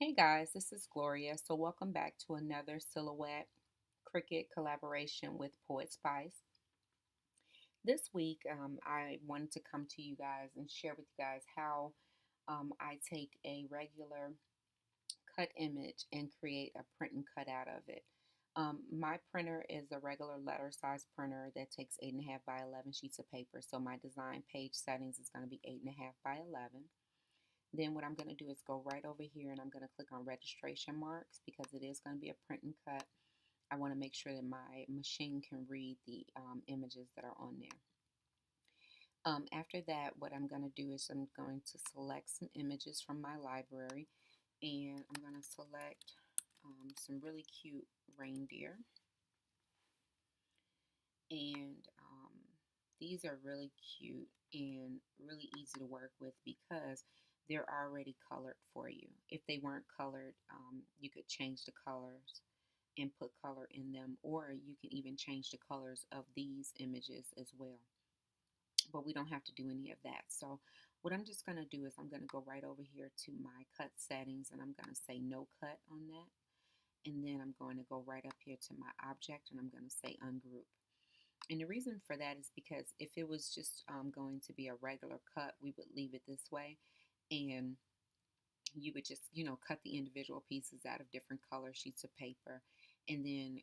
Hey guys, this is Gloria. So, welcome back to another Silhouette Cricut collaboration with Poetspice. This week, I wanted to come to you guys and share with you guys how I take a regular cut image and create a print and cut out of it. My printer is a regular letter size printer that takes 8.5 by 11 sheets of paper. So, my design page settings is going to be 8.5 by 11. Then what I'm going to do is go right over here and I'm going to click on registration marks because it is going to be a print and cut. I want to make sure that my machine can read the images that are on there. After that, what I'm going to do is I'm going to select some images from my library, and I'm going to select some really cute reindeer. And these are really cute and really easy to work with because they're already colored for you. If they weren't colored, you could change the colors and put color in them, or you can even change the colors of these images as well. But we don't have to do any of that. So what I'm just going to do is I'm going to go right over here to my cut settings, and I'm going to say no cut on that. And then I'm going to go right up here to my object, and I'm going to say ungroup. And the reason for that is because if it was just going to be a regular cut, we would leave it this way. And you would just, cut the individual pieces out of different color sheets of paper and then,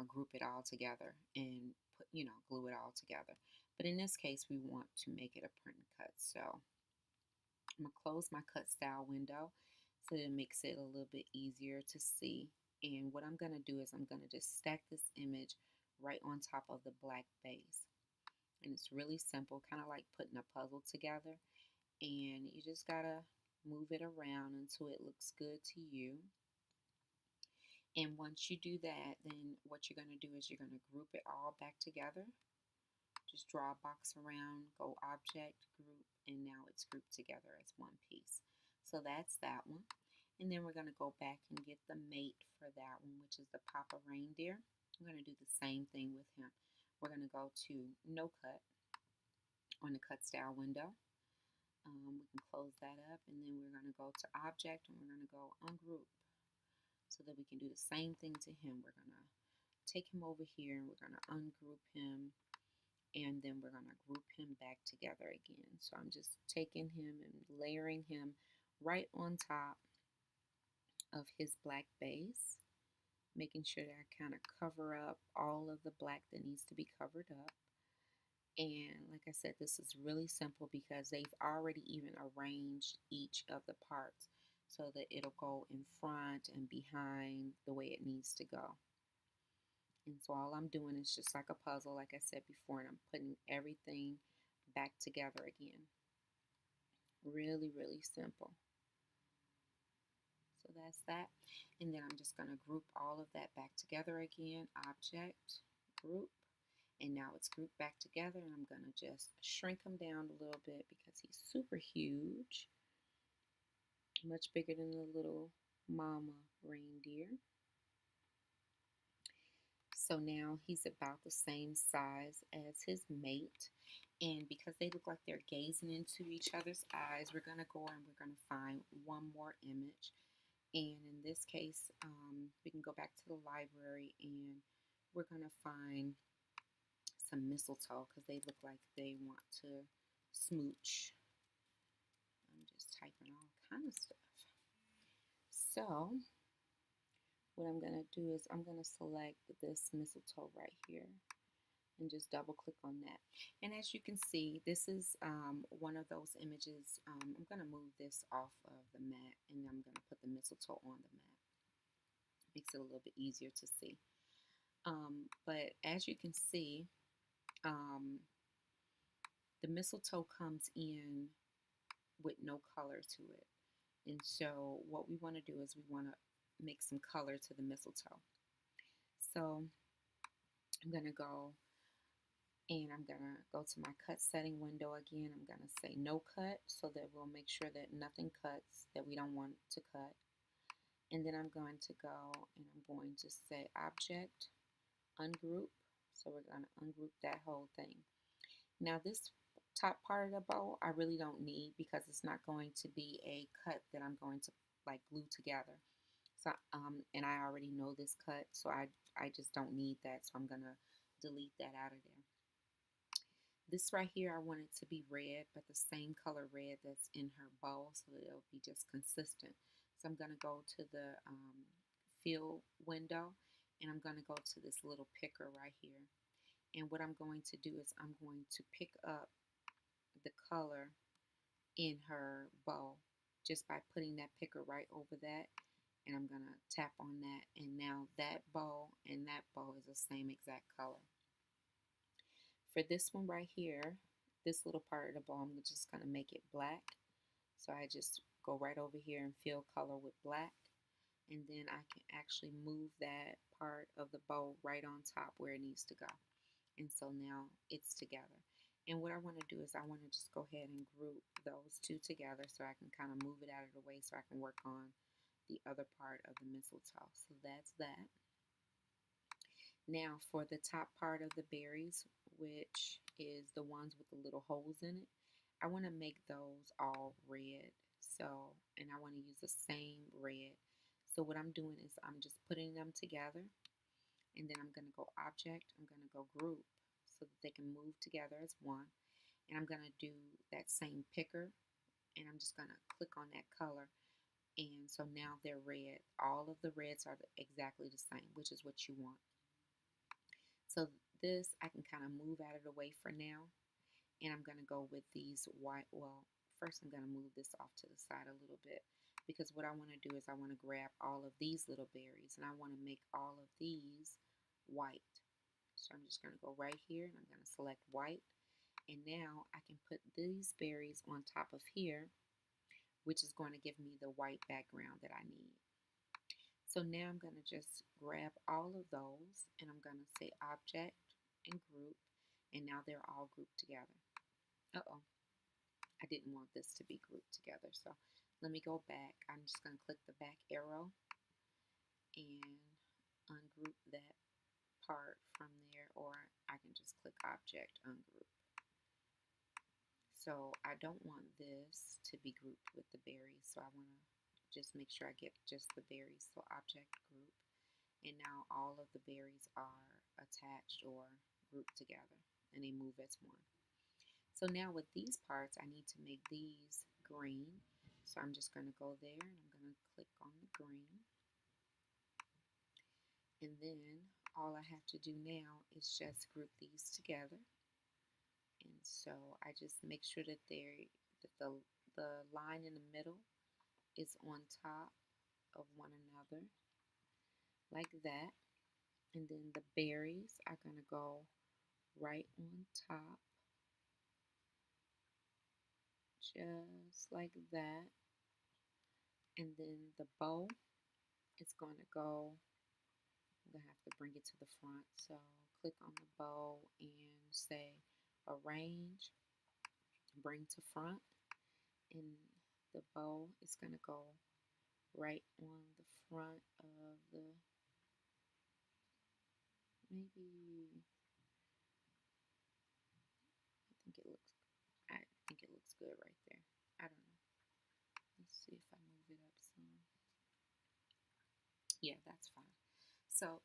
group it all together and put, glue it all together. But in this case, we want to make it a print and cut. So I'm going to close my cut style window so that it makes it a little bit easier to see. And what I'm going to do is I'm going to just stack this image right on top of the black base. And it's really simple, kind of like putting a puzzle together. And you just got to move it around until it looks good to you. And once you do that, then what you're going to do is you're going to group it all back together. Just draw a box around, go object, group, and now it's grouped together as one piece. So that's that one. And then we're going to go back and get the mate for that one, which is the Papa Reindeer. I'm going to do the same thing with him. We're going to go to no cut on the cut style window. We can close that up, and then we're going to go to object, and we're going to go ungroup so that we can do the same thing to him. We're going to take him over here, and we're going to ungroup him, and then we're going to group him back together again. So I'm just taking him and layering him right on top of his black base, making sure that I kind of cover up all of the black that needs to be covered up. And like I said, this is really simple because they've already even arranged each of the parts so that it'll go in front and behind the way it needs to go. And so all I'm doing is just like a puzzle, like I said before, and I'm putting everything back together again. Really, really simple. So that's that. And then I'm just going to group all of that back together again. Object, group. And now it's grouped back together, and I'm going to just shrink him down a little bit because he's super huge, much bigger than the little mama reindeer. So now he's about the same size as his mate. And because they look like they're gazing into each other's eyes, we're going to go and we're going to find one more image. And in this case, we can go back to the library and we're going to find some mistletoe because they look like they want to smooch. I'm just typing all kind of stuff. So what I'm going to do is I'm going to select this mistletoe right here and just double click on that. And as you can see, this is one of those images. I'm going to move this off of the mat and I'm going to put the mistletoe on the mat. Makes it a little bit easier to see. But as you can see, the mistletoe comes in with no color to it. And so what we want to do is we want to make some color to the mistletoe. So I'm going to go and I'm going to go to my cut setting window again. I'm going to say no cut so that we'll make sure that nothing cuts that we don't want to cut. And then I'm going to go and I'm going to say object, ungroup. So we're going to ungroup that whole thing. Now this top part of the bow I really don't need because it's not going to be a cut that I'm going to like glued together. So and I already know this cut, so I just don't need that. So I'm gonna delete that out of there. This right here, I want it to be red, but the same color red that's in her bowl, so that it'll be just consistent. So I'm gonna go to the fill window, and I'm gonna go to this little picker right here. And what I'm going to do is I'm going to pick up the color in her bowl just by putting that picker right over that, and I'm gonna tap on that, and now that bowl and that bowl is the same exact color. For this one right here, this little part of the bowl, I'm just gonna make it black. So I just go right over here and fill color with black, and then I can actually move that part of the bowl right on top where it needs to go. And so now it's together. And what I want to do is I want to just go ahead and group those two together so I can kind of move it out of the way so I can work on the other part of the mistletoe. So that's that. Now for the top part of the berries, which is the ones with the little holes in it, I want to make those all red. So, and I want to use the same red. So what I'm doing is I'm just putting them together, and then I'm going to go object, I'm going to go group so that they can move together as one. And I'm going to do that same picker, and I'm just going to click on that color. And so now they're red. All of the reds are exactly the same, which is what you want. So this I can kind of move out of the way for now. And I'm going to go with these white. Well, first I'm going to move this off to the side a little bit, because what I want to do is I want to grab all of these little berries and I want to make all of these white. So I'm just going to go right here and I'm going to select white. And now I can put these berries on top of here, which is going to give me the white background that I need. So now I'm going to just grab all of those and I'm going to say object and group, and now they're all grouped together. Uh-oh, I didn't want this to be grouped together. So let me go back. I'm just going to click the back arrow and ungroup that part from there, or I can just click object ungroup. So I don't want this to be grouped with the berries, so I want to just make sure I get just the berries. So object group, and now all of the berries are attached or grouped together and they move as one. So now with these parts, I need to make these green. So I'm just going to go there and I'm going to click on the green. And then all I have to do now is just group these together. And so I just make sure that the line in the middle is on top of one another, like that. And then the berries are going to go right on top, just like that. And then the bow is going to go, I'm going to have to bring it to the front. So click on the bow and say arrange, bring to front, and the bow is going to go right on the front of the, maybe, I think it looks good right there. I don't know. Let's see if I move it up some. Yeah, that's fine. So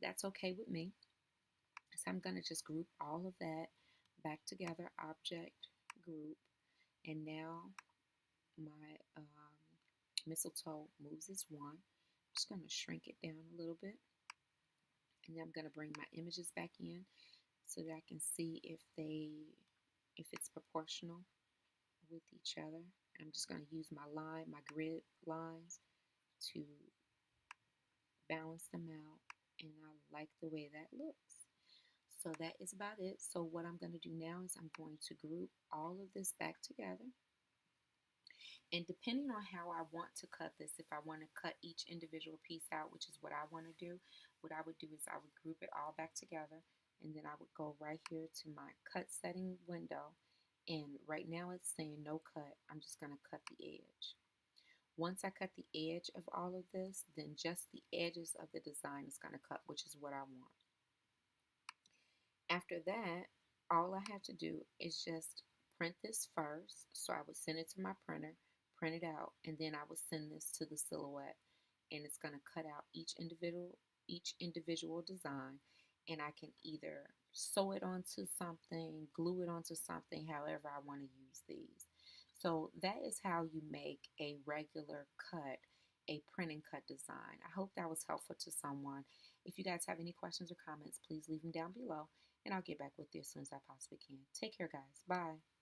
that's okay with me. So I'm going to just group all of that back together, object, group, and now my mistletoe moves as one. I'm just going to shrink it down a little bit, and then I'm going to bring my images back in so that I can see if it's proportional with each other. I'm just going to use my grid lines to balance them out, and I like the way that looks. So that is about it. So what I'm going to do now is I'm going to group all of this back together. And depending on how I want to cut this, if I want to cut each individual piece out, which is what I want to do, what I would do is I would group it all back together, and then I would go right here to my cut setting window. And right now it's saying no cut. I'm just going to cut the edge. Once I cut the edge of all of this, then just the edges of the design is going to cut, which is what I want. After that, all I have to do is just print this first. So I would send it to my printer, print it out, and then I would send this to the silhouette, and it's going to cut out each individual design, and I can either sew it onto something, glue it onto something, however I want to use these. So that is how you make a regular cut, a print and cut design. I hope that was helpful to someone. If you guys have any questions or comments, please leave them down below, and I'll get back with you as soon as I possibly can. Take care, guys. Bye.